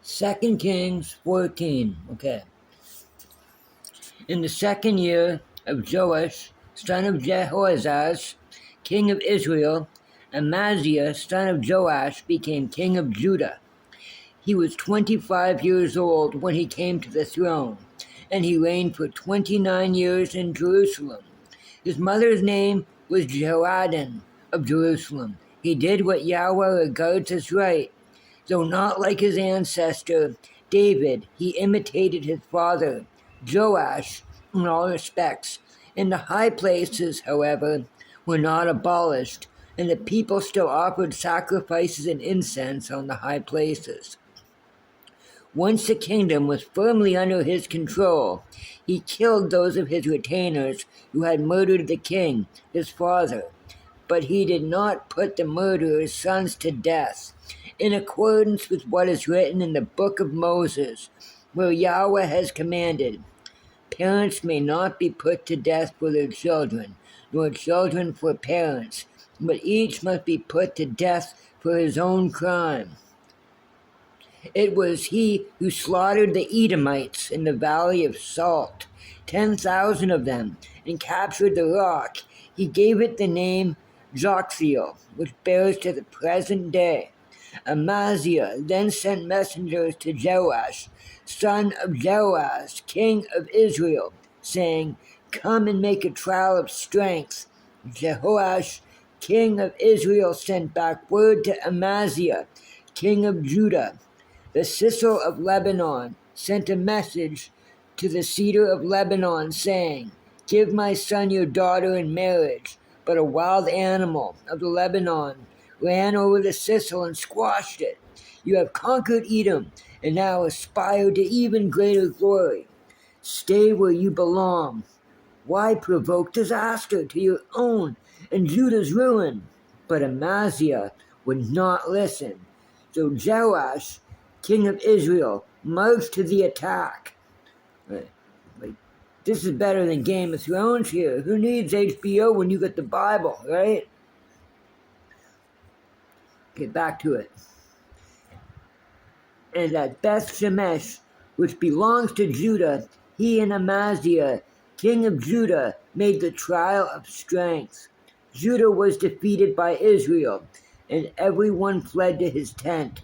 2 Kings 14. Okay. In the 2nd year of Joash, son of Jehoahaz, king of Israel, Amaziah, son of Joash, became king of Judah. He was 25 years old when he came to the throne, and he reigned for 29 years in Jerusalem. His mother's name was Jehoaddan of Jerusalem. He did what Yahweh regards as right. Though not like his ancestor David, he imitated his father Joash in all respects. And the high places, however, were not abolished, and the people still offered sacrifices and incense on the high places. Once the kingdom was firmly under his control, he killed those of his retainers who had murdered the king, his father. But he did not put the murderers' sons to death, in accordance with what is written in the book of Moses, where Yahweh has commanded, "Parents may not be put to death for their children, nor children for parents, but each must be put to death for his own crime." It was he who slaughtered the Edomites in the valley of Salt, 10,000 of them, and captured the rock. He gave it the name Joktheel, which bears to the present day. Amaziah then sent messengers to Joash, son of Jehoahaz, king of Israel, saying, "Come and make a trial of strength." Jehoash, king of Israel, sent back word to Amaziah, king of Judah. The Sisal of Lebanon sent a message to the cedar of Lebanon, saying, "Give my son your daughter in marriage." But a wild animal of the Lebanon ran over the Sisal and squashed it. "You have conquered Edom, and now aspire to even greater glory. Stay where you belong. Why provoke disaster to your own and Judah's ruin?" But Amaziah would not listen. So Joash, king of Israel, marched to the attack. This is better than Game of Thrones here. Who needs HBO when you get the Bible, right? Okay, back to it. And at Beth Shemesh, which belongs to Judah, he and Amaziah, king of Judah, made the trial of strength. Judah was defeated by Israel, and everyone fled to his tent.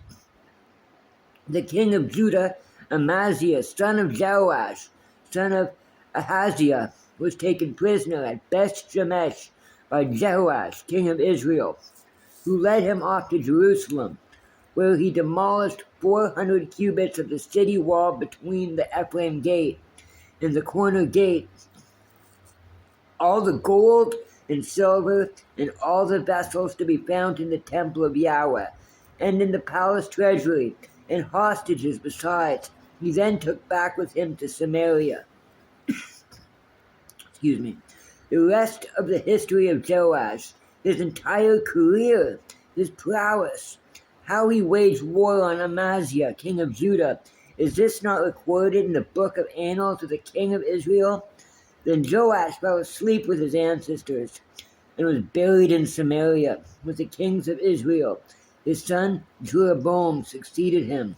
The king of Judah, Amaziah, son of Joash, son of Ahaziah, was taken prisoner at Beth Shemesh by Jehoash, king of Israel, who led him off to Jerusalem, where he demolished 400 cubits of the city wall between the Ephraim gate and the corner gate. All the gold and silver and all the vessels to be found in the temple of Yahweh and in the palace treasury, and hostages besides, he then took back with him to Samaria. The rest of the history of Joash, his entire career, his prowess, how he waged war on Amaziah, king of Judah, is this not recorded in the book of Annals of the king of Israel? Then Joash fell asleep with his ancestors and was buried in Samaria with the kings of Israel. His son Jeroboam succeeded him.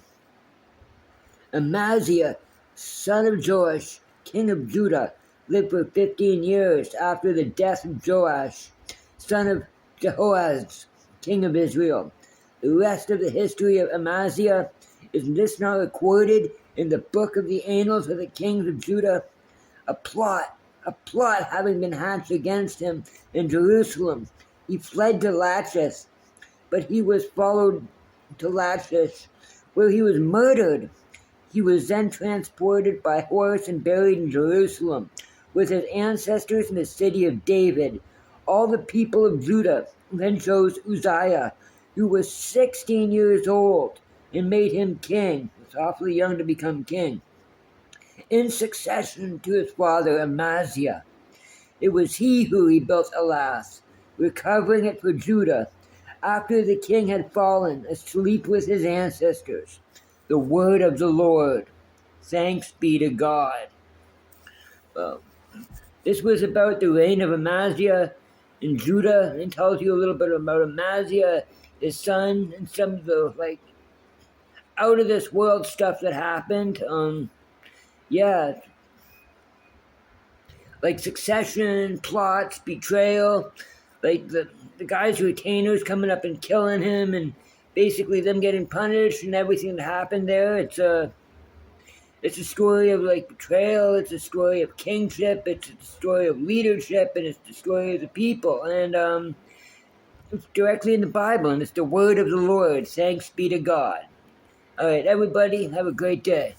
Amaziah, son of Joash, king of Judah, lived for 15 years after the death of Joash, son of Jehoahaz, king of Israel. The rest of the history of Amaziah, is this not recorded in the book of the Annals of the kings of Judah? A plot having been hatched against him in Jerusalem. He fled to Lachish, but he was followed to Lachish, where he was murdered. He was then transported by horse and buried in Jerusalem with his ancestors in the city of David. All the people of Judah then chose Uzziah, who was 16 years old, and made him king. He was awfully young to become king, in succession to his father Amaziah. It was he who rebuilt Elath, recovering it for Judah, after the king had fallen asleep with his ancestors. The word of the Lord. Thanks be to God. Well, this was about the reign of Amaziah in Judah, and tells you a little bit about Amaziah, his son, and some of the out of this world stuff that happened. Yeah, like succession, plots, betrayal, like the guy's retainers coming up and killing him, and basically them getting punished and everything that happened there. It's a story of like betrayal. It's a story of kingship. It's a story of leadership, and it's the story of the people. And it's directly in the Bible, and it's the word of the Lord. Thanks be to God. All right, everybody, have a great day.